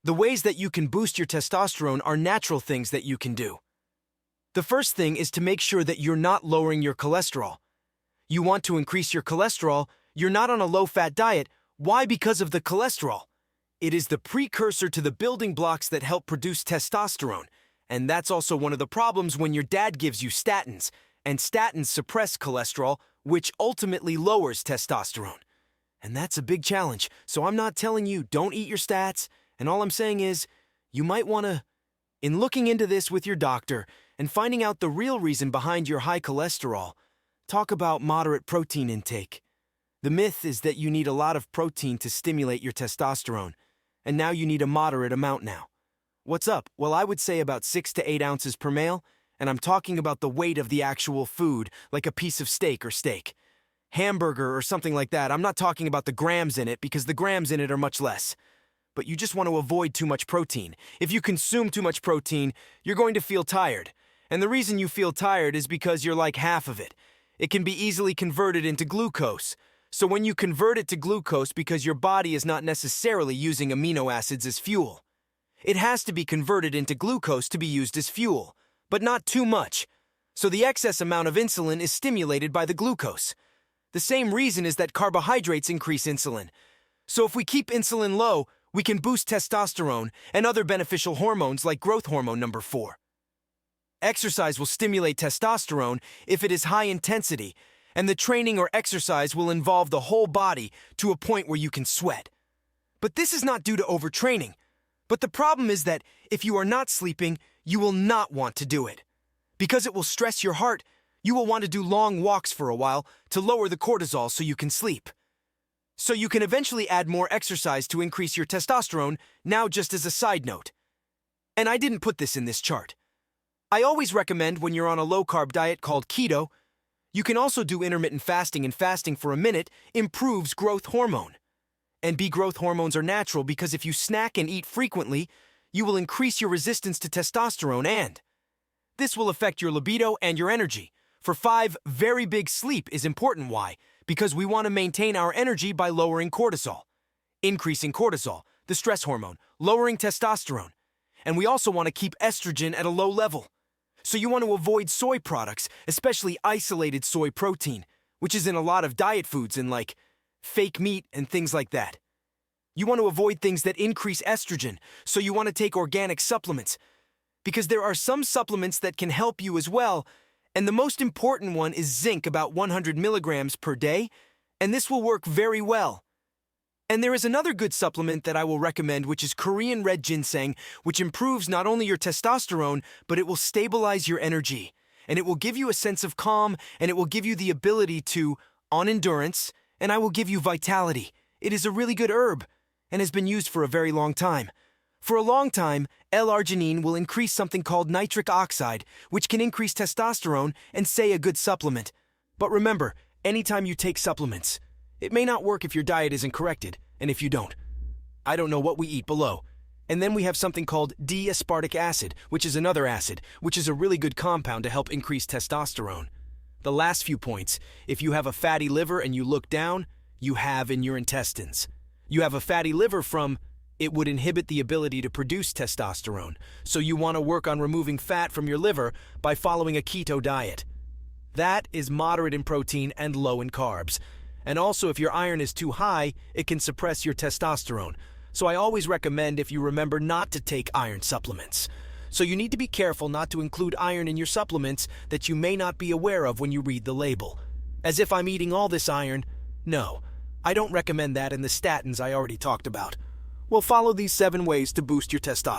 The ways that you can boost your testosterone are natural things that you can do. The first thing is to make sure that you're not lowering your cholesterol. You want to increase your cholesterol, you're not on a low-fat diet. Why? Because of the cholesterol. It is the precursor to the building blocks that help produce testosterone. And that's also one of the problems when your dad gives you statins. And statins suppress cholesterol, which ultimately lowers testosterone. And that's a big challenge. So I'm not telling you don't eat your stats. And all I'm saying is you might want to, in looking into this with your doctor and finding out the real reason behind your high cholesterol, talk about moderate protein intake. The myth is that you need a lot of protein to stimulate your testosterone. And now you need a moderate amount now. What's up? Well, I would say about 6 to 8 ounces per meal, and I'm talking about the weight of the actual food, like a piece of steak or hamburger or something like that. I'm not talking about the grams in it because the grams in it are much less. But you just want to avoid too much protein. If you consume too much protein, you're going to feel tired. And the reason you feel tired is because you're like half of it. It can be easily converted into glucose. So when you convert it to glucose because your body is not necessarily using amino acids as fuel, it has to be converted into glucose to be used as fuel, but not too much. So the excess amount of insulin is stimulated by the glucose. The same reason is that carbohydrates increase insulin. So if we keep insulin low, we can boost testosterone and other beneficial hormones like growth hormone number 4. Exercise will stimulate testosterone if it is high intensity, and the training or exercise will involve the whole body to a point where you can sweat. But this is not due to overtraining. But the problem is that if you are not sleeping, you will not want to do it. Because it will stress your heart, you will want to do long walks for a while to lower the cortisol so you can sleep. So you can eventually add more exercise to increase your testosterone, now just as a side note. And I didn't put this in this chart. I always recommend when you're on a low-carb diet called keto, you can also do intermittent fasting, and fasting for a minute improves growth hormone. And growth hormones are natural because if you snack and eat frequently, you will increase your resistance to testosterone, and this will affect your libido and your energy. For 5, very big sleep is important. Why? Because we want to maintain our energy by lowering cortisol, increasing cortisol, the stress hormone, lowering testosterone. And we also want to keep estrogen at a low level. So you want to avoid soy products, especially isolated soy protein, which is in a lot of diet foods and like fake meat and things like that. You want to avoid things that increase estrogen, so you want to take organic supplements. Because there are some supplements that can help you as well, and the most important one is zinc, about 100 milligrams per day, and this will work very well. And there is another good supplement that I will recommend, which is Korean red ginseng, which improves not only your testosterone, but it will stabilize your energy. And it will give you a sense of calm, and it will give you the ability to, on endurance, and I will give you vitality. It is a really good herb, and has been used for a very long time. For a long time, L-arginine will increase something called nitric oxide, which can increase testosterone and say a good supplement. But remember, anytime you take supplements, it may not work if your diet isn't corrected, and if you don't. I don't know what we eat below. And then we have something called D-aspartic acid, which is another acid, which is a really good compound to help increase testosterone. The last few points, if you have a fatty liver and you look down, you have in your intestines. You have a fatty liver from, it would inhibit the ability to produce testosterone, so you want to work on removing fat from your liver by following a keto diet. That is moderate in protein and low in carbs. And also, if your iron is too high, it can suppress your testosterone. So I always recommend if you remember not to take iron supplements. So you need to be careful not to include iron in your supplements that you may not be aware of when you read the label. As if I'm eating all this iron. No, I don't recommend that in the statins I already talked about. Well, follow these 7 ways to boost your testosterone.